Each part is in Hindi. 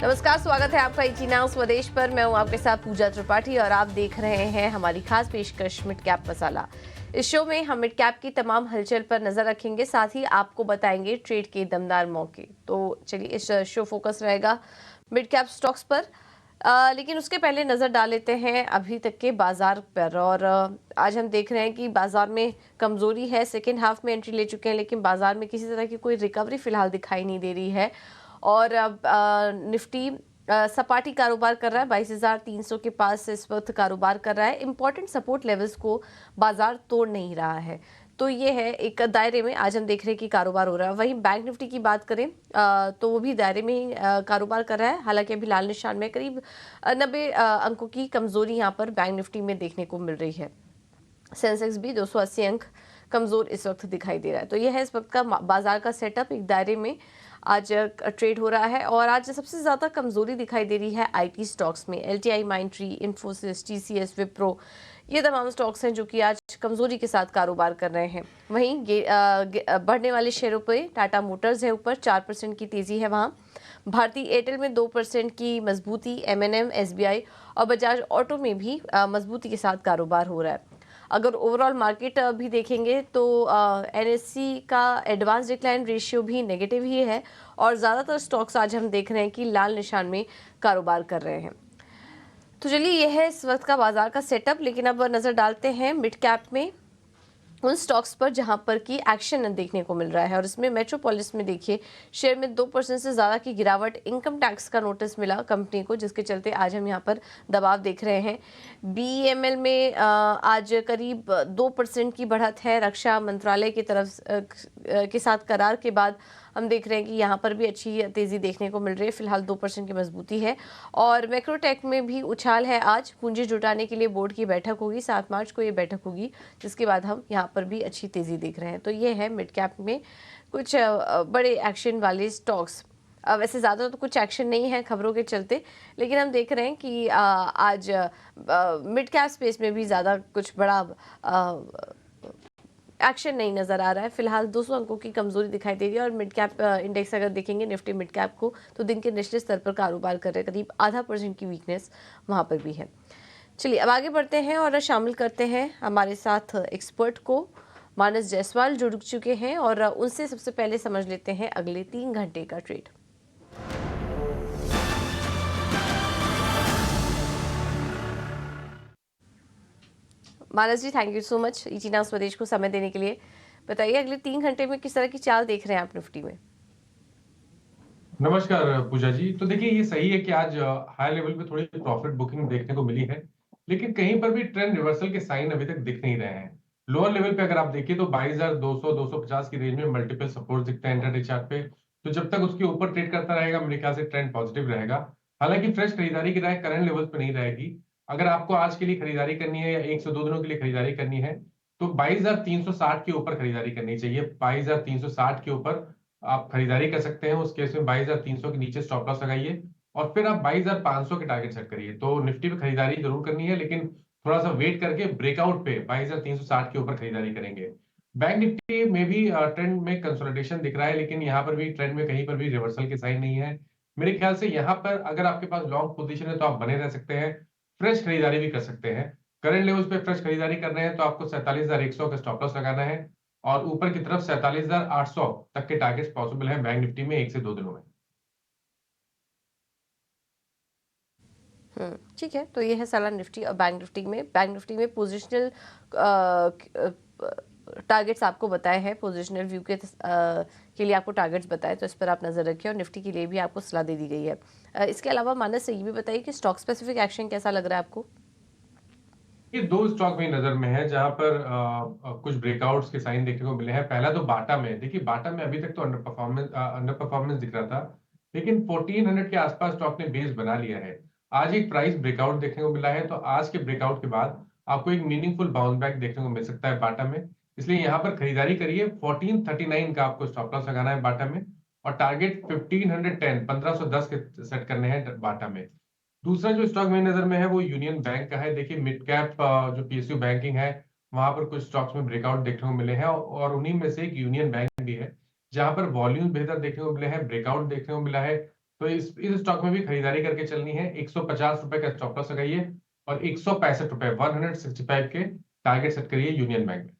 नमस्कार, स्वागत है आपका इची नाउ स्वदेश पर। मैं हूं आपके साथ पूजा त्रिपाठी और आप देख रहे हैं हमारी खास पेशकश मिड कैप मसाला। इस शो में हम मिड कैप की तमाम हलचल पर नजर रखेंगे, साथ ही आपको बताएंगे ट्रेड के दमदार मौके। तो चलिए, इस शो फोकस रहेगा मिड कैप स्टॉक्स पर। लेकिन उसके पहले नजर डाल लेते हैं अभी तक के बाजार पर। और आज हम देख रहे हैं कि बाजार में कमजोरी है। सेकेंड हाफ में एंट्री ले चुके हैं, लेकिन बाजार में किसी तरह की कोई रिकवरी फिलहाल दिखाई नहीं दे रही है। और अब निफ्टी सपाटी कारोबार कर रहा है, 22,300 के पास इस वक्त कारोबार कर रहा है। इंपॉर्टेंट सपोर्ट लेवल्स को बाजार तोड़ नहीं रहा है, तो ये है एक दायरे में आज हम देख रहे हैं कि कारोबार हो रहा है। वहीं बैंक निफ्टी की बात करें तो वो भी दायरे में ही कारोबार कर रहा है। हालांकि अभी लाल निशान में करीब 90 अंकों की कमजोरी यहाँ पर बैंक निफ्टी में देखने को मिल रही है। सेंसेक्स भी 280 अंक कमजोर इस वक्त दिखाई दे रहा है। तो यह है इस वक्त का बाजार का सेटअप। एक दायरे में आज ट्रेड हो रहा है और आज सबसे ज्यादा कमजोरी दिखाई दे रही है आईटी स्टॉक्स में। LTI, Mindtree, Infosys, TCS, Wipro, ये तमाम स्टॉक्स हैं जो कि आज कमजोरी के साथ कारोबार कर रहे हैं। वहीं बढ़ने वाले शेयरों पर टाटा मोटर्स है ऊपर, 4% की तेजी है वहां। भारतीय एयरटेल में 2% की मजबूती, एमएनएम, एसबीआई और बजाज ऑटो में भी मजबूती के साथ कारोबार हो रहा है। अगर ओवरऑल मार्केट भी देखेंगे तो एनएससी का एडवांस डिक्लाइन रेशियो भी नेगेटिव ही है और ज़्यादातर स्टॉक्स आज हम देख रहे हैं कि लाल निशान में कारोबार कर रहे हैं। तो चलिए, यह है इस वक्त का बाजार का सेटअप। लेकिन अब नज़र डालते हैं मिड कैप में उन स्टॉक्स पर जहां पर की एक्शन देखने को मिल रहा है। और इसमें मेट्रोपोलिस में देखिए, शेयर में 2% से ज़्यादा की गिरावट। इनकम टैक्स का नोटिस मिला कंपनी को, जिसके चलते आज हम यहां पर दबाव देख रहे हैं। बीईएमएल में आज करीब 2% की बढ़त है। रक्षा मंत्रालय की तरफ के साथ करार के बाद हम देख रहे हैं कि यहाँ पर भी अच्छी तेज़ी देखने को मिल रही है। फिलहाल 2% की मजबूती है। और मैक्रोटेक में भी उछाल है। आज पूंजी जुटाने के लिए बोर्ड की बैठक होगी, 7 मार्च को ये बैठक होगी, जिसके बाद हम यहाँ पर भी अच्छी तेज़ी देख रहे हैं। तो ये है मिड कैप में कुछ बड़े एक्शन वाले स्टॉक्स। वैसे ज़्यादा तो कुछ एक्शन नहीं है खबरों के चलते, लेकिन हम देख रहे हैं कि आज मिड कैप स्पेस में भी ज़्यादा कुछ बड़ा एक्शन नहीं नजर आ रहा है। फिलहाल 200 अंकों की कमजोरी दिखाई दे रही है। और मिड कैप इंडेक्स अगर देखेंगे, निफ्टी मिड कैप को, तो दिन के निचले स्तर पर कारोबार कर रहे हैं। करीब 0.5% की वीकनेस वहां पर भी है। चलिए, अब आगे बढ़ते हैं और शामिल करते हैं हमारे साथ एक्सपर्ट को। मानस जायसवाल जुड़ चुके हैं और उनसे सबसे पहले समझ लेते हैं अगले 3 घंटे का trade. Manas ji, thank you so much इची नाउ स्वदेश को समय देने के लिए। बताइए, अगले 3 घंटे में किस तरह की चाल देख रहे हैं आप निफ्टी में? नमस्कार पूजा जी। तो देखिए, ये सही है कि आज हाई लेवल पे थोड़ी प्रॉफिट बुकिंग देखने को मिली है, लेकिन कहीं पर भी ट्रेंड रिवर्सल के साइन अभी तक दिख नहीं रहे हैं। लोअर लेवल पे अगर आप देखिए तो 22,200 250 की रेंज में मल्टीपल सपोर्ट दिखते हैं इंट्राडे चार्ट पे। तो जब तक उसके ऊपर ट्रेड करता रहेगा, मेरे ख्याल से ट्रेंड पॉजिटिव रहेगा। हालांकि फ्रेश खरीदारी की राय करंट लेवल पे नहीं रहेगी। अगर आपको आज के लिए खरीदारी करनी है या 1 से 2 दिनों के लिए खरीदारी करनी है, तो 22,360 के ऊपर खरीदारी करनी चाहिए। 22,360 के ऊपर आप खरीदारी कर सकते हैं। उस केस में 22,300 के नीचे स्टॉप लॉस लगाइए और फिर आप 22,500 के टारगेट सेट करिए। तो निफ्टी पे खरीदारी जरूर करनी है, लेकिन थोड़ा सा वेट करके ब्रेकआउट पे 22,360 के ऊपर खरीदारी करेंगे। बैंक निफ्टी में भी ट्रेंड में कंसोलिडेशन दिख रहा है, लेकिन यहाँ पर भी ट्रेंड में कहीं पर भी रिवर्सल के साइन नहीं है। मेरे ख्याल से यहाँ पर अगर आपके पास लॉन्ग पोजीशन है तो आप बने रह सकते हैं, फ्रेश खरीदारी भी कर सकते हैं। करंट लेवल्स पे फ्रेश खरीदारी कर रहे हैं तो आपको 47,100 का स्टॉप लॉस लगाना है और ऊपर की तरफ 47,800 तक के टारगेट्स पॉसिबल है बैंक निफ्टी में 1 से 2 दिनों में। ठीक है। तो ये है सलाह निफ्टी और बैंक निफ्टी में पोजिशनल टारगेट्स आपको बताए हैं। पोजिशनल व्यू के लिए आपको टारगेट्स बताए, तो इस पर आप नजर रखिए। और निफ्टी के लिए भी आपको सलाह दे दी गई है। इसके अलावा मानस से ये भी बताइए कि स्टॉक स्पेसिफिक एक्शन कैसा लग रहा है आपको? ये 2 स्टॉक मेरी नजर में है जहां पर कुछ ब्रेकआउट्स के साइन देखने को मिले हैं। पहला तो बाटा में। देखिए, बाटा में अभी तक तो अंडर परफॉर्मेंस दिख रहा था, लेकिन 1400 के आसपास स्टॉक ने बेस बना लिया है। आज एक प्राइस ब्रेकआउट देखने को मिला है, तो आज के ब्रेकआउट के बाद आपको एक मीनिंगफुल बाउंस बैक देखने को मिल सकता है बाटा में। इसलिए यहाँ पर खरीदारी करिए। 1439 का आपको स्टॉप लॉस लगाना है बाटा में और टारगेट 1510 1510 के सेट करने हैं बाटा में। दूसरा जो स्टॉक मेरी नजर में है वो यूनियन बैंक का है। देखिए, मिड कैप जो पीएसयू बैंकिंग है, वहां पर कुछ स्टॉक्स में ब्रेकआउट देखने को मिले हैं और उन्हीं में से एक यूनियन बैंक भी है, जहां पर वॉल्यूम बेहतर देखने को मिले हैं, ब्रेकआउट देखने को मिला है। तो इस स्टॉक में भी खरीदारी करके चलनी है। 150 रुपए का स्टॉप लॉस लगाइए और 165 रुपए 165 के टारगेट सेट करिए यूनियन बैंक में।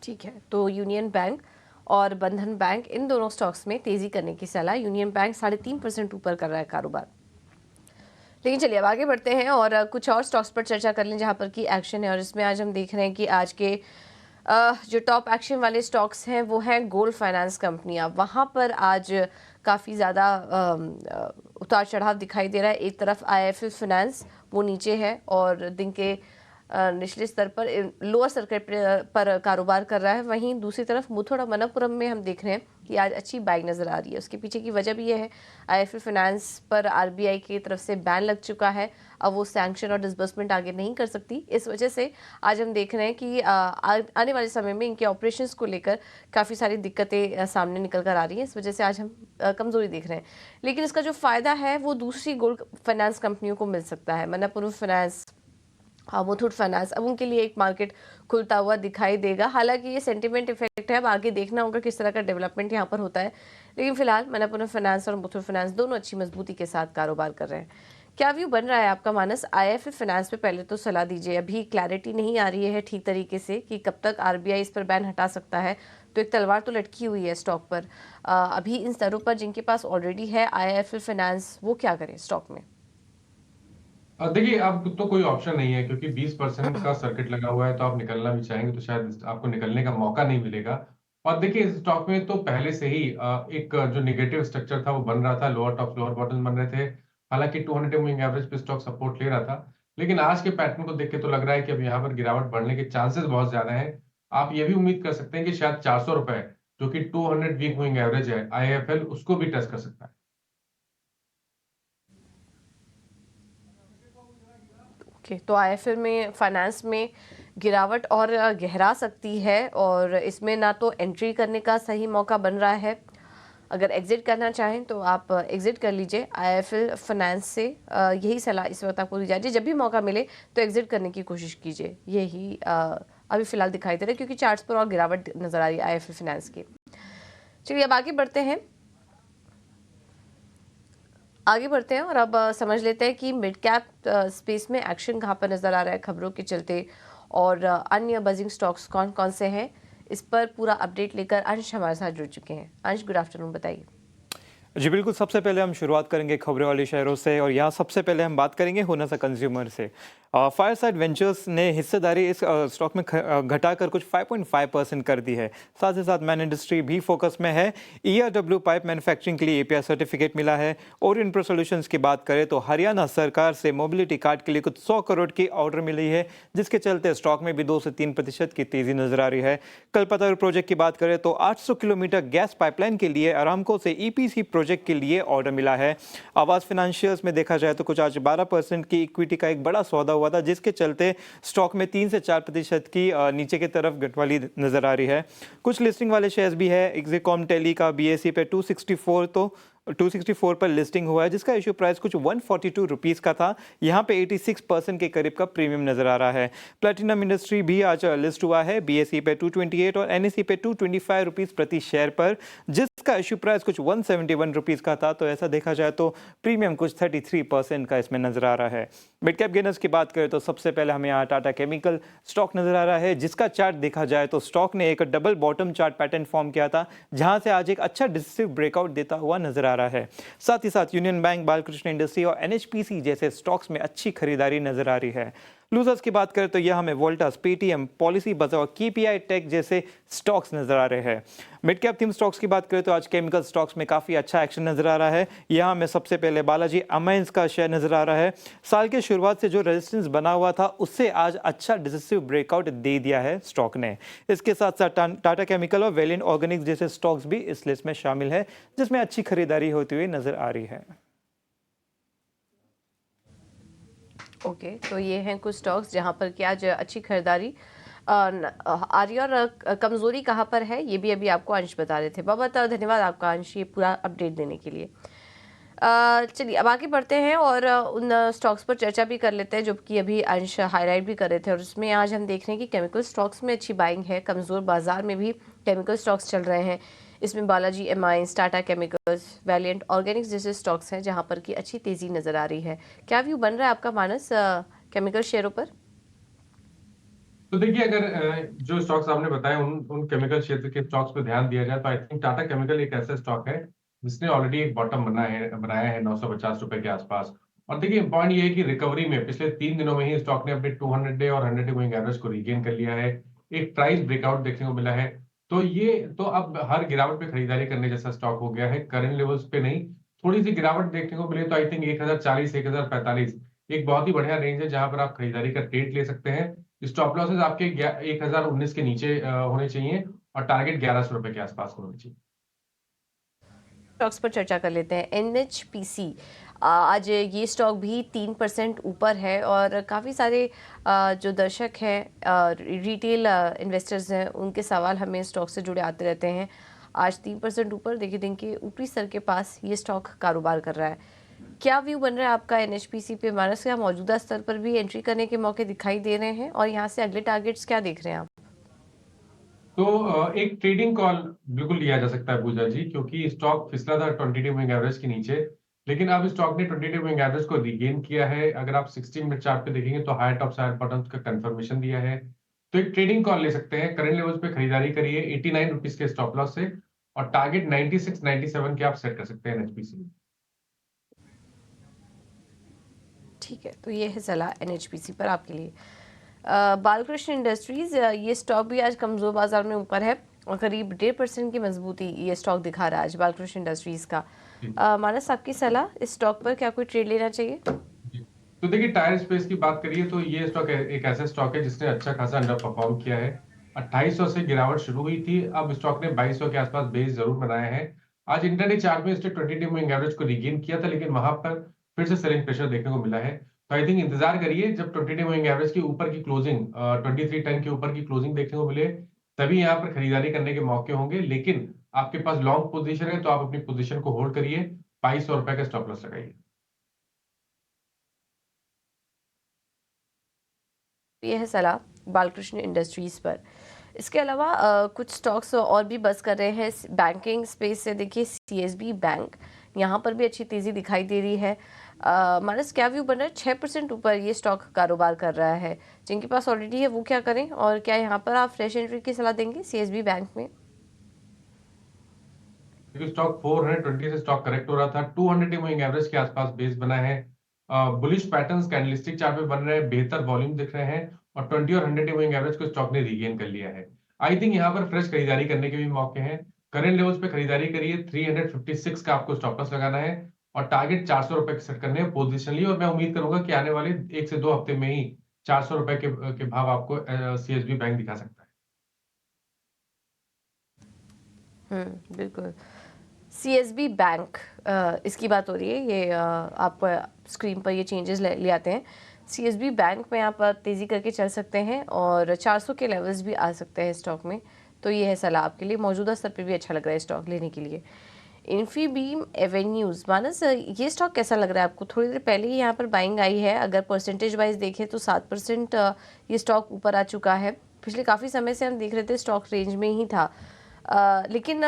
ठीक है, तो यूनियन बैंक और बंधन बैंक इन दोनों स्टॉक्स में तेजी करने की सलाह। यूनियन बैंक 3.5% ऊपर कर रहा है कारोबार। लेकिन चलिए अब आगे बढ़ते हैं और कुछ और स्टॉक्स पर चर्चा कर लें जहां पर की एक्शन है। और इसमें आज हम देख रहे हैं कि आज के जो टॉप एक्शन वाले स्टॉक्स हैं वो हैं गोल्ड फाइनेंस कंपनियां। वहां पर आज काफ़ी ज़्यादा उतार चढ़ाव दिखाई दे रहा है। एक तरफ आईएफएल फाइनेंस वो नीचे है और दिन के निचले स्तर पर लोअर सर्किट पर कारोबार कर रहा है। वहीं दूसरी तरफ मुथूट मनप्पुरम में हम देख रहे हैं कि आज अच्छी बाइंग नज़र आ रही है। उसके पीछे की वजह भी ये है, आईएफएल फाइनेंस पर आरबीआई की तरफ से बैन लग चुका है। अब वो सैंक्शन और डिसबर्समेंट आगे नहीं कर सकती। इस वजह से आज हम देख रहे हैं कि आने वाले समय में इनके ऑपरेशंस को लेकर काफ़ी सारी दिक्कतें सामने निकल कर आ रही हैं। इस वजह से आज हम कमज़ोरी देख रहे हैं। लेकिन इसका जो फ़ायदा है वो दूसरी गोल्ड फाइनेंस कंपनियों को मिल सकता है। मनप्पुरम फाइनेंस, मुथूट फाइनेंस, अब उनके लिए एक मार्केट खुलता हुआ दिखाई देगा। हालांकि ये सेंटिमेंट इफेक्ट है, अब आगे देखना होगा किस तरह का डेवलपमेंट यहाँ पर होता है। लेकिन फिलहाल मनप्पुरम फाइनेंस और मुथूट फाइनेंस दोनों अच्छी मजबूती के साथ कारोबार कर रहे हैं। क्या व्यू बन रहा है आपका मानस? आईएफएल फाइनेंस पे पहले तो सलाह दीजिए। अभी क्लैरिटी नहीं आ रही है ठीक तरीके से कि कब तक आरबीआई इस पर बैन हटा सकता है। तो एक तलवार तो लटकी हुई है स्टॉक पर। अभी इन स्तरों पर जिनके पास ऑलरेडी है आईएफएल फाइनेंस, वो क्या करें स्टॉक में? देखिए, अब तो कोई ऑप्शन नहीं है क्योंकि 20% का सर्किट लगा हुआ है, तो आप निकलना भी चाहेंगे तो शायद आपको निकलने का मौका नहीं मिलेगा। और देखिए, इस स्टॉक में तो पहले से ही एक जो नेगेटिव स्ट्रक्चर था वो बन रहा था, लोअर टॉप लोअर बॉटम बन रहे थे। हालांकि 200 मूविंग एवरेज पे स्टॉक सपोर्ट ले रहा था, लेकिन आज के पैटर्न को देख के तो लग रहा है कि अब यहाँ पर गिरावट बढ़ने के चांसेस बहुत ज्यादा है। आप ये भी उम्मीद कर सकते हैं कि शायद 400 रुपए, जो कि 200 वीक मूविंग एवरेज है आईएफएल, उसको भी टच कर सकता है। ओके, तो आईएफएल में फाइनेंस में गिरावट और गहरा सकती है और इसमें ना तो एंट्री करने का सही मौका बन रहा है। अगर एग्जिट करना चाहें तो आप एग्जिट कर लीजिए आईएफएल फाइनेंस से। यही सलाह इस वक्त आपको दी जाती है। जब भी मौका मिले तो एग्जिट करने की कोशिश कीजिए। यही अभी फिलहाल दिखाई दे रहा है क्योंकि चार्ट्स पर और गिरावट नजर आ रही है आईएफएल फाइनेंस की। चलिए अब आगे बढ़ते हैं और अब समझ लेते हैं कि मिड कैप स्पेस में एक्शन कहाँ पर नज़र आ रहा है खबरों के चलते, और अन्य बजिंग स्टॉक्स कौन कौन से हैं। इस पर पूरा अपडेट लेकर अंश हमारे साथ जुड़ चुके हैं। अंश, गुड आफ्टरनून, बताइए। जी बिल्कुल, सबसे पहले हम शुरुआत करेंगे खबरों वाले शहरों से और यहाँ सबसे पहले हम बात करेंगे होनसा कंज्यूमर से। फायरसाइड वेंचर्स ने हिस्सेदारी इस स्टॉक में घटाकर कुछ 5.5% कर दी है। साथ ही साथ मैन इंडस्ट्री भी फोकस में है। ERW पाइप मैन्युफैक्चरिंग के लिए API सर्टिफिकेट मिला है। और इनप्रो सॉल्यूशंस की बात करें तो हरियाणा सरकार से मोबिलिटी कार्ड के लिए कुछ 100 करोड़ की ऑर्डर मिली है, जिसके चलते स्टॉक में भी 2 से 3% की तेजी नजर आ रही है। कल्पतरू प्रोजेक्ट की बात करें तो 800 किलोमीटर गैस पाइपलाइन के लिए अरामको से EPC प्रोजेक्ट के लिए ऑर्डर मिला है। आवास फाइनेंशियल्स में देखा जाए तो कुछ आज 12% की इक्विटी का एक बड़ा सौदा हुआ था, जिसके चलते स्टॉक में 3 से 4% की नीचे की तरफ गिरवाली नजर आ रही है। कुछ लिस्टिंग वाले शेयर्स भी है। एक्जिकॉम टेली का BSE पे 264 पर लिस्टिंग हुआ है, जिसका इशू प्राइस कुछ 142 रुपीस का था। यहाँ पे 86% के करीब का प्रीमियम नजर आ रहा है। प्लेटिनम इंडस्ट्री भी आज लिस्ट हुआ है BSE पे 228 और NSE पे 225 रुपीस प्रति शेयर पर, जिसका इशू प्राइस कुछ 171 रुपीस का था। तो ऐसा देखा जाए तो प्रीमियम कुछ 33% का इसमें नजर आ रहा है। मिड कैप गेनर्स की बात करें तो सबसे पहले हमें यहाँ टाटा केमिकल स्टॉक नजर आ रहा है, जिसका चार्ट देखा जाए तो स्टॉक ने एक double bottom chart pattern form किया था, जहां से आज एक अच्छा डिसिसिव ब्रेकआउट देता हुआ नजर आ रहा है। साथ ही साथ यूनियन बैंक, बालकृष्ण इंडस्ट्री और NHPC जैसे स्टॉक्स में अच्छी खरीदारी नजर आ रही है। लूजर्स की बात करें तो यह हमें वोल्टास, पेटीएम, पॉलिसी बाजार और KPI टेक जैसे स्टॉक्स नजर आ रहे हैं। मिड कैप थीम स्टॉक्स की बात करें तो आज केमिकल स्टॉक्स में काफी अच्छा एक्शन नजर आ रहा है। यहाँ हमें सबसे पहले बालाजी अमाइंस का शेयर नजर आ रहा है। साल के शुरुआत से जो रेजिस्टेंस बना हुआ था उससे आज अच्छा डिसिसिव ब्रेकआउट दे दिया है स्टॉक ने। इसके साथ साथ टाटा केमिकल और वेलिएंट ऑर्गेनिक्स जैसे स्टॉक्स भी इस लिस्ट में शामिल है, जिसमें अच्छी खरीदारी होती हुई नजर आ रही है। ओके, तो ये हैं कुछ स्टॉक्स जहां पर कि आज अच्छी खरीदारी आ रही है। और कमजोरी कहां पर है ये भी अभी आपको अंश बता रहे थे। बहुत बहुत धन्यवाद आपका अंश, ये पूरा अपडेट देने के लिए। चलिए अब आगे बढ़ते हैं और उन स्टॉक्स पर चर्चा भी कर लेते हैं जो कि अभी अंश हाईलाइट भी कर रहे थे। और उसमें आज हम देख रहे हैं कि केमिकल स्टॉक्स में अच्छी बाइंग है। कमज़ोर बाजार में भी केमिकल स्टॉक्स चल रहे हैं। इसमें Balaji amines, Tata chemicals, Valiant Organics जैसे स्टॉक्स हैं जहां पर की अच्छी तेजी नजर आ रही है। क्या व्यू बन रहा है आपका मानस केमिकल शेयरों पर? तो देखिए, अगर जो स्टॉक्स आपने बताए उन उन केमिकल क्षेत्र के स्टॉक्स पे ध्यान दिया जाए तो आई थिंक टाटा केमिकल एक ऐसा स्टॉक है जिसने ऑलरेडी एक बॉटम बनाया है 950 रुपए के आसपास। और देखिए, पॉइंट ये है कि रिकवरी में पिछले 3 दिनों में ही स्टॉक ने अपने 200 डे और 100 डे मूविंग एवरेज को रीगेन कर लिया है। एक प्राइस ब्रेकआउट देखने को मिला है। तो अब हर गिरावट पे खरीदारी करने जैसा स्टॉक हो गया है, करंट लेवल्स पे नहीं। थोड़ी सी गिरावट देखने को मिले तो आई थिंक 1040 1045 एक बहुत ही बढ़िया रेंज है जहां पर आप खरीदारी का ट्रेड ले सकते हैं। स्टॉप लॉसेस आपके 1019 के नीचे होने चाहिए और टारगेट 1100 रुपए के आसपास होने चाहिए। स्टॉक्स पर चर्चा कर लेते हैं। एनएचपीसी आज ये स्टॉक भी 3% ऊपर है और काफ़ी सारे जो दर्शक हैं, रिटेल इन्वेस्टर्स हैं, उनके सवाल हमें स्टॉक से जुड़े आते रहते हैं। आज 3% ऊपर, देखिए दिन के ऊपरी स्तर के पास ये स्टॉक कारोबार कर रहा है। क्या व्यू बन रहा है आपका एनएचपीसी पे मानस? क्या मौजूदा स्तर पर भी एंट्री करने के मौके दिखाई दे रहे हैं और यहाँ से अगले टारगेट्स क्या देख रहे हैं आप? तो एक ट्रेडिंग कॉल बिल्कुल लिया जा सकता है पूजा जी, क्योंकि स्टॉक फिसला था 20 डे मूविंग एवरेज के नीचे, लेकिन अब स्टॉक ने 20 डे मूविंग एवरेज को रिगेन किया है। अगर आप 60 मिनट चार्ट पे देखेंगे तो हायर टॉप हायर बॉटम का कंफर्मेशन दिया है। तो एक ट्रेडिंग कॉल ले सकते हैं। करंट लेवल्स पे खरीदारी करिए 89 रुपीज के स्टॉप लॉस से और टारगेट 96 97 के आप सेट कर सकते हैं एनएचपीसी में। ठीक है, तो ये है सलाह एनएचपीसी पर आपके लिए। बालकृष्ण इंडस्ट्रीज, ये स्टॉक भी आज कमजोर बाजार में ऊपर है और करीब 1.5% की मजबूती ये स्टॉक दिखा रहा है आज बालकृष्ण इंडस्ट्रीज का। मानस, आपकी सलाह इस स्टॉक पर, क्या कोई ट्रेड लेना चाहिए? जी। तो देखिए, टायर स्पेस की बात करिए तो ये स्टॉक एक ऐसा स्टॉक है जिसने अच्छा खासा अंडर परफॉर्म किया है। 2800 से गिरावट शुरू हुई थी, अब स्टॉक ने 2200 के आसपास बेस जरूर बनाया है। आज इंटरडे चार्ट में इसने 20 डे मूविंग एवरेज को रिगेन किया था, लेकिन वहां पर फिर से सेलिंग प्रेशर देखने को मिला है। तो आई थिंक इंतजार करिए, जब 20 डे मूविंग एवरेज के ऊपर की क्लोजिंग 2310 के ऊपर की क्लोजिंग देखने को मिले तभी यहाँ पर खरीदारी करने के मौके होंगे। लेकिन आपके पास लॉन्ग पोजीशन है तो आप अपनी पोजीशन को होल्ड करिए, 2200 रुपए का स्टॉप लॉस लगाइए। ये है सलाह बालकृष्ण इंडस्ट्रीज पर। इसके अलावा कुछ स्टॉक्स और भी बस कर रहे हैं बैंकिंग स्पेस से। देखिए सीएसबी बैंक, यहाँ पर भी अच्छी तेजी दिखाई दे रही है। मानस, क्या व्यू बन रहा है? 6% ऊपर ये स्टॉक कारोबार कर रहा है। जिनके पास ऑलरेडी है वो क्या करें, और क्या यहाँ पर आप फ्रेश एंट्री की सलाह देंगे सीएसबी बैंक में? क्योंकि स्टॉक 420 से स्टॉक करेक्ट हो रहा था, 200 डे मूविंग एवरेज के आसपास बेस बना है। बुलिश पैटर्न्स कैंडलस्टिक चार्ट पे बन रहे हैं, बेहतर वॉल्यूम दिख रहे हैं और 20 और 100 डे मूविंग एवरेज को स्टॉक ने रीगेन कर लिया है। आई थिंक यहाँ पर फ्रेश खरीदारी करने के भी मौके हैं। करंट लेवल्स पे खरीदारी करिए, 356 का आपको स्टॉप लॉस लगाना है और टारगेट 400 रुपए के सेट करने हैं पोजिशनली। और मैं उम्मीद करूंगा कि आने वाले 1 से 2 हफ्ते में ही 400 रुपए के भाव आपको सीएसबी बैंक दिखा सकता है। बिल्कुल। सीएसबी बैंक, इसकी बात हो रही है। ये आप स्क्रीन पर ये चेंजेस ले आते हैं। सीएसबी बैंक में आप तेज़ी करके चल सकते हैं और 400 के लेवल्स भी आ सकते हैं स्टॉक में। तो ये है सलाह आपके लिए। मौजूदा स्तर पर भी अच्छा लग रहा है स्टॉक लेने के लिए। इन्फीबीम एवेन्यूज़, मानस ये स्टॉक कैसा लग रहा है आपको? थोड़ी देर पहले ही यहाँ पर बाइंग आई है। अगर परसेंटेज वाइज देखें तो 7% ये स्टॉक ऊपर आ चुका है। पिछले काफ़ी समय से हम देख रहे थे स्टॉक रेंज में ही था, लेकिन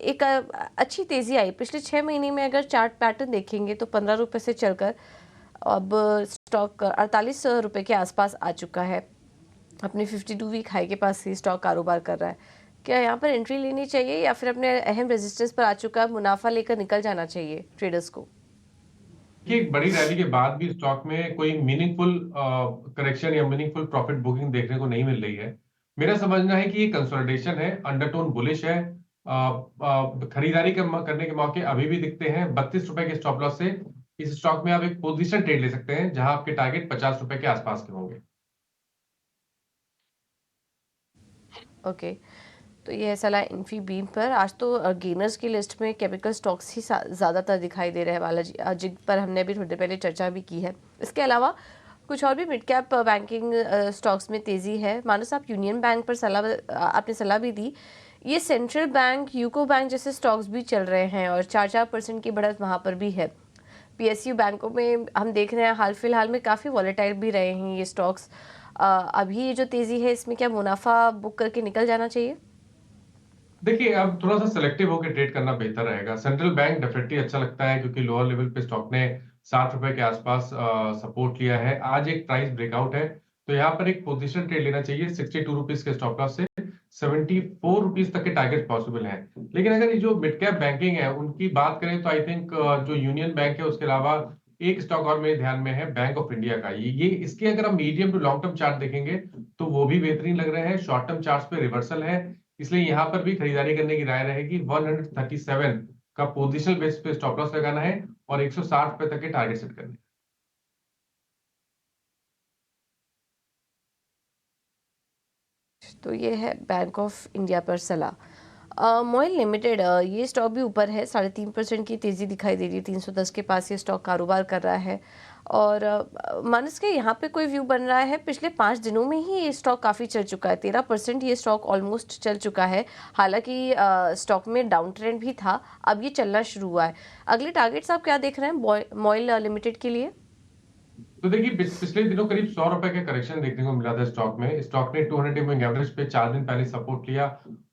एक अच्छी तेज़ी आई पिछले 6 महीने में। अगर चार्ट पैटर्न देखेंगे तो 15 रुपये से चलकर अब स्टॉक 48 रुपये के आसपास आ चुका है। अपने 52 वीक हाई के पास ही स्टॉक कारोबार कर रहा है। क्या यहाँ पर एंट्री लेनी चाहिए या फिर अपने अहम रेजिस्टेंस पर आ चुका मुनाफा लेकर निकल जाना चाहिए ट्रेडर्स को? कि एक बड़ी रैली के बाद भी स्टॉक में कोई मीनिंगफुल करेक्शन या मीनिंगफुल प्रॉफिट बुकिंग देखने को नहीं मिल रही है। मेरा समझना है कि ये कंसोलिडेशन है, अंडरटोन बुलिश है। खरीदारी करने के मौके अभी भी दिखते हैं। 32 रुपए के स्टॉप लॉस से इस स्टॉक में आप एक पोजीशन ट्रेड ले सकते हैं जहां आपके टारगेट 50 रुपए के आसपास के होंगे। ओके, तो ये है सलाह इन्फीबीम पर। आज तो गेनर्स की लिस्ट में केमिकल स्टॉक्स ही ज़्यादातर दिखाई दे रहे हैं बालाजी, जिन पर हमने अभी थोड़ी देर पहले चर्चा भी की है। इसके अलावा कुछ और भी मिड कैप बैंकिंग स्टॉक्स में तेज़ी है। मानस, आप यूनियन बैंक पर आपने सलाह भी दी। ये सेंट्रल बैंक, यूको बैंक जैसे स्टॉक्स भी चल रहे हैं और 4% की बढ़त वहाँ पर भी है। पीएसयू बैंकों में हम देख रहे हैं हाल फिलहाल में काफ़ी वॉलेटाइल भी रहे हैं ये स्टॉक्स। अभी ये जो तेज़ी है इसमें क्या मुनाफा बुक करके निकल जाना चाहिए? देखिए, अब थोड़ा सा सेलेक्टिव होकर ट्रेड करना बेहतर रहेगा। सेंट्रल बैंक डेफिनेटली अच्छा लगता है क्योंकि लोअर लेवल पे स्टॉक ने 60 रुपए के आसपास सपोर्ट लिया है। आज एक प्राइस ब्रेकआउट है, तो यहाँ पर एक पोजीशन ट्रेड लेना चाहिए 62 रुपीज के स्टॉप लॉस से 74 रुपीज तक के टारगेट पॉसिबल है। लेकिन अगर ये जो मिड कैप बैंकिंग है उनकी बात करें तो आई थिंक जो यूनियन बैंक है उसके अलावा एक स्टॉक और मेरे ध्यान में है बैंक ऑफ इंडिया का। ये इसके अगर हम medium to long term chart देखेंगे तो वो भी बेहतरीन लग रहे हैं। शॉर्ट टर्म चार्ट्स पे रिवर्सल है, इसलिए यहां पर भी खरीदारी करने की राय रहेगी। 137 का पोजिशनल बेस पे स्टॉप लॉस लगाना है और 160 रुपए तक के टारगेट सेट करने हैं। तो ये है बैंक ऑफ इंडिया पर सलाह। मोइल लिमिटेड, ये स्टॉक भी ऊपर है, 3.5% की तेज़ी दिखाई दे रही है। 310 के पास ये स्टॉक कारोबार कर रहा है और मानस के यहाँ पे कोई व्यू बन रहा है। पिछले 5 दिनों में ही ये स्टॉक काफ़ी चल चुका है, 13% ये स्टॉक ऑलमोस्ट चल चुका है। हालांकि स्टॉक में डाउन ट्रेंड भी था, अब ये चलना शुरू हुआ है। अगले टारगेट्स आप क्या देख रहे हैं मोइल लिमिटेड के लिए? तो देखिए, पिछले दिनों करीब 100 रुपए का करेक्शन देखने को मिला था स्टॉक में। स्टॉक ने 200 मूविंग एवरेज पे 4 दिन पहले सपोर्ट लिया,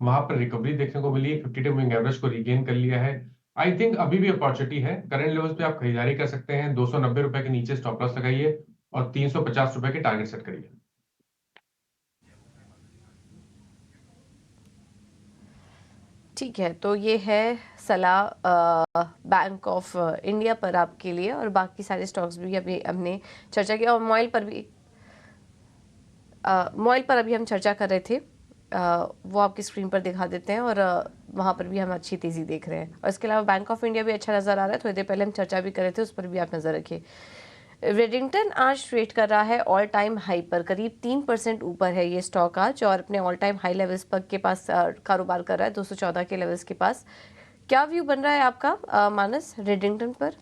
वहां पर रिकवरी देखने को मिली, 52 मूविंग एवरेज को रिगेन कर लिया है। आई थिंक अभी भी अपॉर्चुनिटी है। करंट लेवल्स पे आप खरीदारी कर सकते हैं। 290 रुपए के नीचे स्टॉप लॉस लगाइए और 350 रुपए के टारगेट सेट करिए। ठीक है, तो ये है सलाह बैंक ऑफ इंडिया पर आपके लिए। और बाकी सारे स्टॉक्स भी अभी हमने चर्चा की और मोइल पर भी हम चर्चा कर रहे थे। वो आपकी स्क्रीन पर दिखा देते हैं और वहाँ पर भी हम अच्छी तेज़ी देख रहे हैं। और इसके अलावा बैंक ऑफ इंडिया भी अच्छा नज़र आ रहा है। थोड़ी देर पहले हम चर्चा भी कर रहे थे, उस पर भी आप नज़र रखिए। रेडिंगटन आज ट्रेड कर रहा है ऑल टाइम हाई पर, करीब 3% ऊपर है ये स्टॉक आज और अपने ऑल टाइम हाई लेवल्स पर के पास कारोबार कर रहा है, 214 के लेवल्स के पास। क्या व्यू बन रहा है आपका मानस रेडिंगटन पर?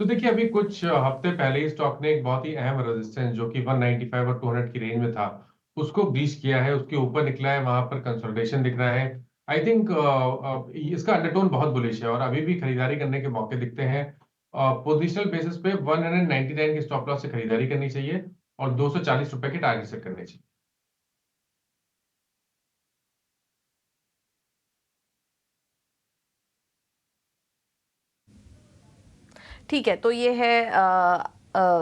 तो देखिए, अभी कुछ हफ्ते पहले ही स्टॉक ने एक बहुत ही अहम रेजिस्टेंस जो कि 195 और 200 की रेंज में था, उसको ब्रीच किया है, उसके ऊपर निकला है। वहां पर कंसोलिडेशन दिख रहा है। आई थिंक इसका अंडरटोन बहुत बुलिश है और अभी भी खरीदारी करने के मौके दिखते हैं। पोजिशनल बेसिस पे 199 के स्टॉप लॉस से खरीदारी करनी चाहिए और 240 रुपए के टारगेट सेट करने चाहिए। ठीक है, तो ये है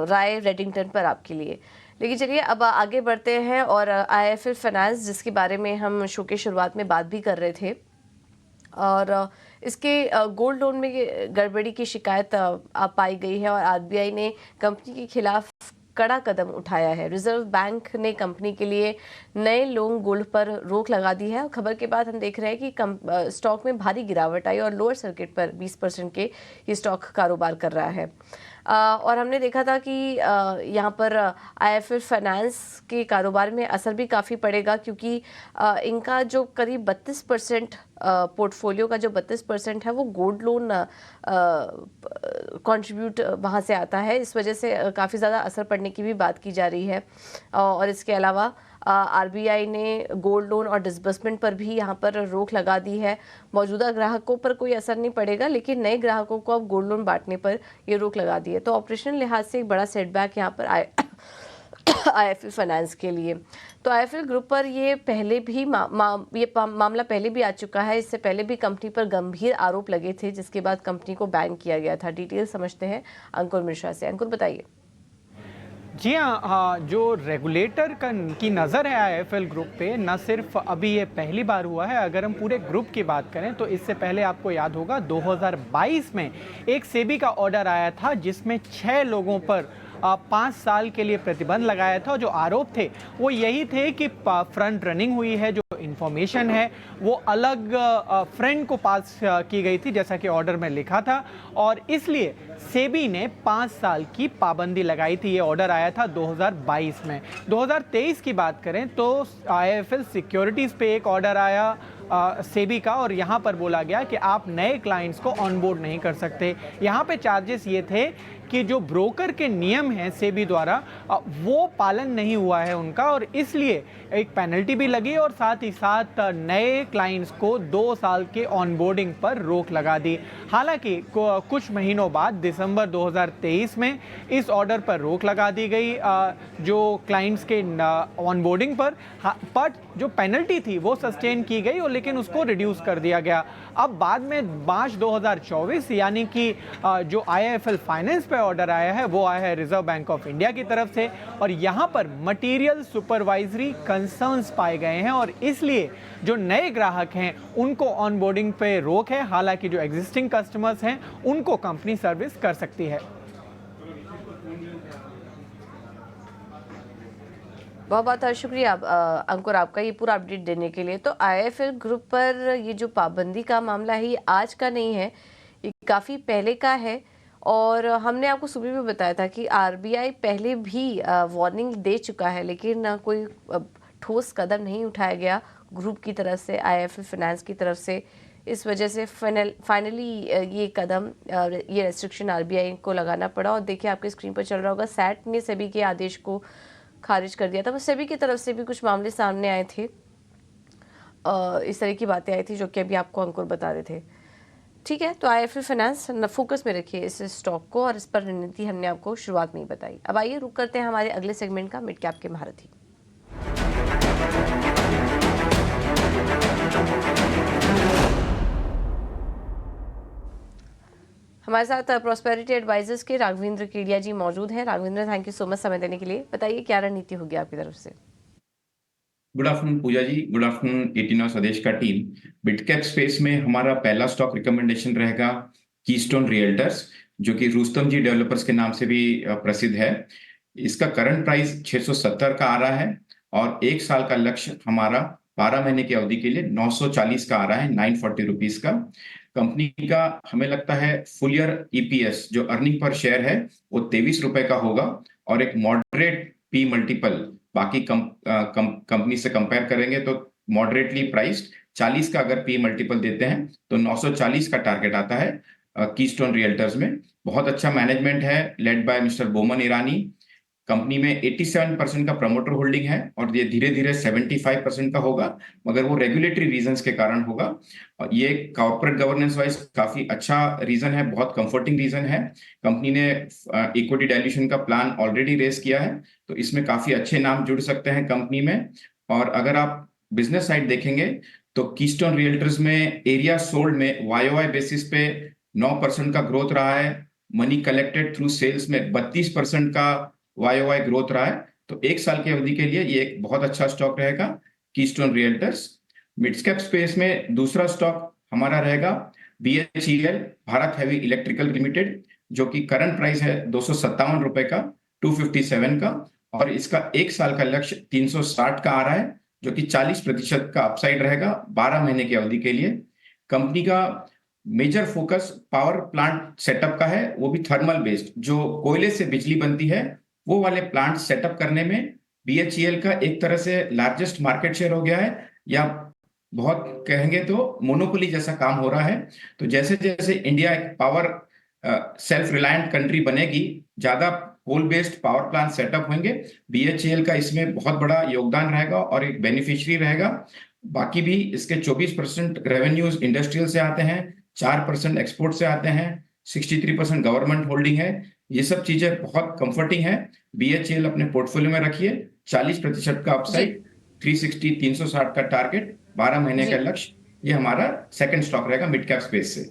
राय रेडिंगटन पर आपके लिए। लेकिन चलिए अब आगे बढ़ते हैं और आईएफएल फाइनेंस, जिसके बारे में हम शो के शुरुआत में बात भी कर रहे थे, और इसके गोल्ड लोन में गड़बड़ी की शिकायत पाई गई है और आरबीआई ने कंपनी के खिलाफ कड़ा कदम उठाया है। रिजर्व बैंक ने कंपनी के लिए नए लोन गोल्ड पर रोक लगा दी है और खबर के बाद हम देख रहे हैं कि स्टॉक में भारी गिरावट आई और लोअर सर्किट पर 20% के ये स्टॉक कारोबार कर रहा है। और हमने देखा था कि यहाँ पर आईएफएल फाइनेंस के कारोबार में असर भी काफ़ी पड़ेगा, क्योंकि इनका जो करीब 32% पोर्टफोलियो का जो 32% है वो गोल्ड लोन कंट्रीब्यूट वहाँ से आता है। इस वजह से काफ़ी ज़्यादा असर पड़ने की भी बात की जा रही है। और इसके अलावा आरबीआई ने गोल्ड लोन और डिसबर्समेंट पर भी यहाँ पर रोक लगा दी है। मौजूदा ग्राहकों पर कोई असर नहीं पड़ेगा, लेकिन नए ग्राहकों को अब गोल्ड लोन बांटने पर ये रोक लगा दी है। तो ऑपरेशनल लिहाज से एक बड़ा सेटबैक यहाँ पर आईएफएल फाइनेंस के लिए। तो आईएफएल ग्रुप पर ये पहले भी मामला पहले भी आ चुका है। इससे पहले भी कंपनी पर गंभीर आरोप लगे थे, जिसके बाद कंपनी को बैन किया गया था। डिटेल समझते हैं अंकुर मिश्रा से। अंकुर, बताइए। जी हाँ, जो रेगुलेटर की नज़र है आईएफएल ग्रुप पे, न सिर्फ अभी ये पहली बार हुआ है। अगर हम पूरे ग्रुप की बात करें तो इससे पहले आपको याद होगा 2022 में एक सेबी का ऑर्डर आया था जिसमें 6 लोगों पर 5 साल के लिए प्रतिबंध लगाया था। जो आरोप थे वो यही थे कि फ्रंट रनिंग हुई है, जो इंफॉर्मेशन है वो अलग फ्रेंड को पास की गई थी, जैसा कि ऑर्डर में लिखा था, और इसलिए सेबी ने 5 साल की पाबंदी लगाई थी। ये ऑर्डर आया था 2022 में। 2023 की बात करें तो आईएफएल सिक्योरिटीज़ पे एक ऑर्डर आया सेबी का, और यहाँ पर बोला गया कि आप नए क्लाइंट्स को ऑनबोर्ड नहीं कर सकते। यहाँ पे चार्जेस ये थे कि जो ब्रोकर के नियम हैं सेबी द्वारा वो पालन नहीं हुआ है उनका, और इसलिए एक पेनल्टी भी लगी और साथ ही साथ नए क्लाइंट्स को 2 साल के ऑनबोर्डिंग पर रोक लगा दी। हालांकि कुछ महीनों बाद दिसंबर 2023 में इस ऑर्डर पर रोक लगा दी गई जो क्लाइंट्स के ऑनबोर्डिंग पर, बट जो पेनल्टी थी वो सस्टेन की गई और लेकिन उसको रिड्यूस कर दिया गया। अब बाद में मार्च 2024 यानी कि जो IIFL फाइनेंस पे ऑर्डर आया है वो आया है रिजर्व बैंक ऑफ इंडिया की तरफ से, और यहाँ पर मटेरियल सुपरवाइजरी कंसर्न्स पाए गए हैं और इसलिए जो नए ग्राहक हैं उनको ऑनबोर्डिंग पे रोक है। हालांकि जो एग्जिस्टिंग कस्टमर्स हैं उनको कंपनी सर्विस कर सकती है। बहुत बहुत शुक्रिया अंकुर आपका ये पूरा अपडेट देने के लिए। तो IIFL ग्रुप पर ये जो पाबंदी का मामला है ये आज का नहीं है, ये काफ़ी पहले का है, और हमने आपको सुबह भी बताया था कि RBI पहले भी वार्निंग दे चुका है, लेकिन कोई ठोस कदम नहीं उठाया गया ग्रुप की तरफ से, IIFL फाइनेंस की तरफ से। इस वजह से फाइनली ये कदम, ये रेस्ट्रिक्शन RBI को लगाना पड़ा। और देखिए आपके स्क्रीन पर चल रहा होगा, SAT ने सेबी के आदेश को खारिज कर दिया था। बस सेबी की तरफ से भी कुछ मामले सामने आए थे, इस तरह की बातें आई थी जो कि अभी आपको अंकुर बता रहे थे। ठीक है, तो IIFL फाइनेंस फोकस में रखिए इस स्टॉक को, और इस पर रणनीति हमने आपको शुरुआत में ही बताई। अब आइए रुक करते हैं हमारे अगले सेगमेंट का, मिड कैप के महारथी। हमारे साथ प्रॉस्पेरिटी एडवाइजर्स के राघवेंद्र केडिया जी मौजूद हैं। Raghavendra, thank you so much समय देने के लिए। बताइए क्या रणनीति होगी आपकी तरफ से। गुड आफ्टरनून पूजा जी, गुड आफ्टरनून 18 स्वदेश का टीम। मिड कैप स्पेस में हमारा पहला स्टॉक रिकमेंडेशन रहेगा कीस्टोन रियल्टर्स, जो कि रुस्तम जी डेवलपर्स के नाम से भी प्रसिद्ध है। इसका करंट प्राइस 670 का आ रहा है और 1 साल का लक्ष्य हमारा 12 महीने की अवधि के लिए 940 का आ रहा है, 940 रुपीज का। कंपनी का हमें लगता है फुल ईयर EPS जो अर्निंग पर शेयर है वो 23 रुपए का होगा, और एक मॉडरेट P मल्टीपल, बाकी कंपनी से कंपेयर करेंगे तो मॉडरेटली प्राइस्ड 40 का अगर P मल्टीपल देते हैं तो 940 का टारगेट आता है कीस्टोन रियल्टर्स में। बहुत अच्छा मैनेजमेंट है, led by mister Boman Irani. Company में 87% का प्रमोटर होल्डिंग है और ये धीरे धीरे 75% का होगा, मगर वो रेगुलेटरी रीजंस के कारण होगा। और ये कॉर्पोरेट गवर्नेंस वाइज काफी अच्छा रीजन है, बहुत कंफर्टिंग रीजन है। कंपनी ने इक्विटी डाइल्यूशन का प्लान ऑलरेडी रेस किया है, तो इसमें काफी अच्छे नाम जुड़ सकते हैं कंपनी में। और अगर आप बिजनेस साइड देखेंगे तो कीस्टोन रियल्टर्स में एरिया सोल्ड में YOY बेसिस पे 9% का ग्रोथ रहा है। मनी कलेक्टेड थ्रू सेल्स में 32% का YOY ग्रोथ रहा है। तो 1 साल की अवधि के लिए ये एक बहुत अच्छा स्टॉक रहेगा keystone realtors. Mid cap space में दूसरा स्टॉक हमारा रहेगा BHEL, Bharat heavy electrical limited, जो कि करंट प्राइस है 257 रुपए का, 257 का, और इसका 1 साल का लक्ष्य 360 का आ रहा है, जो कि 40% का अपसाइड रहेगा 12 महीने की अवधि के लिए। कंपनी का major focus power plant setup का है, वो भी थर्मल बेस्ड, जो कोयले से बिजली बनती है वो वाले प्लांट सेटअप करने में BHEL का एक तरह से लार्जेस्ट मार्केट शेयर हो गया है, या बहुत कहेंगे तो मोनोपोली जैसा काम हो रहा है। तो जैसे जैसे इंडिया एक पावर सेल्फ रिलायंट कंट्री बनेगी, ज्यादा coal based power plant setup होंगे, BHEL का इसमें बहुत बड़ा योगदान रहेगा और एक बेनिफिशियरी रहेगा। बाकी भी इसके 24% रेवेन्यूज इंडस्ट्रियल से आते हैं, 4% एक्सपोर्ट से आते हैं, 63% गवर्नमेंट होल्डिंग है। ये सब चीजें बहुत कंफर्टिंग है। BHEL अपने पोर्टफोलियो में रखिए, 40% का अपसाइड, 360 का टारगेट, 12 महीने का लक्ष्य। ये हमारा सेकंड स्टॉक रहेगा मिड कैप स्पेस से।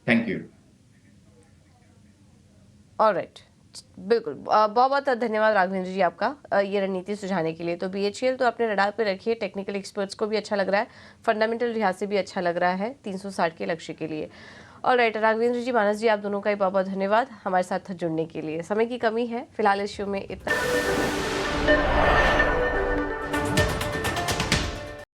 Thank you. ऑलराइट, बिल्कुल, बहुत बहुत धन्यवाद राघवेंद्र जी आपका ये रणनीति सुझाने के लिए। तो BHEL तो अपने रडार पे रखिए, टेक्निकल एक्सपर्ट्स को भी अच्छा लग रहा है, फंडामेंटल लिहाज से भी अच्छा लग रहा है 360 के लक्ष्य के लिए। ऑलराइट, राघवेंद्र जी, मानस जी, आप दोनों का ही बहुत बहुत धन्यवाद हमारे साथ जुड़ने के लिए। समय की कमी है फिलहाल इस शो में इतना।